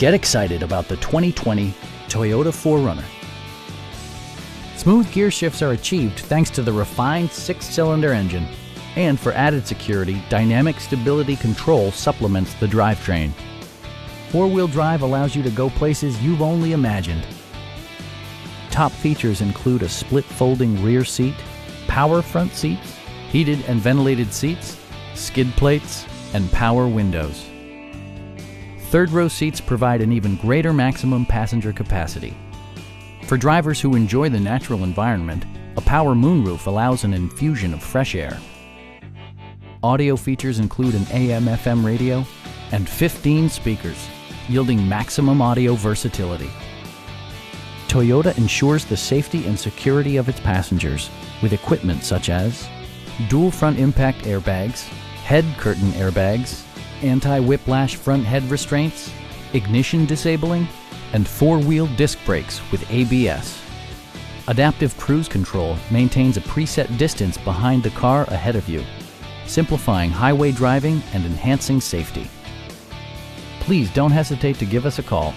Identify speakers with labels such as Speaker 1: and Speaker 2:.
Speaker 1: Get excited about the 2020 Toyota 4Runner. Smooth gear shifts are achieved thanks to the refined 6-cylinder engine. And for added security, dynamic stability control supplements the drivetrain. 4-wheel drive allows you to go places you've only imagined. Top features include a split folding rear seat, power front seats, heated and ventilated seats, skid plates, and power windows. Third-row seats provide an even greater maximum passenger capacity. For drivers who enjoy the natural environment, a power moonroof allows an infusion of fresh air. Audio features include an AM/FM radio and 15 speakers, yielding maximum audio versatility. Toyota ensures the safety and security of its passengers with equipment such as dual front impact airbags, head curtain airbags, anti-whiplash front head restraints, ignition disabling, and 4-wheel disc brakes with ABS. Adaptive Cruise Control maintains a preset distance behind the car ahead of you, simplifying highway driving and enhancing safety. Please don't hesitate to give us a call.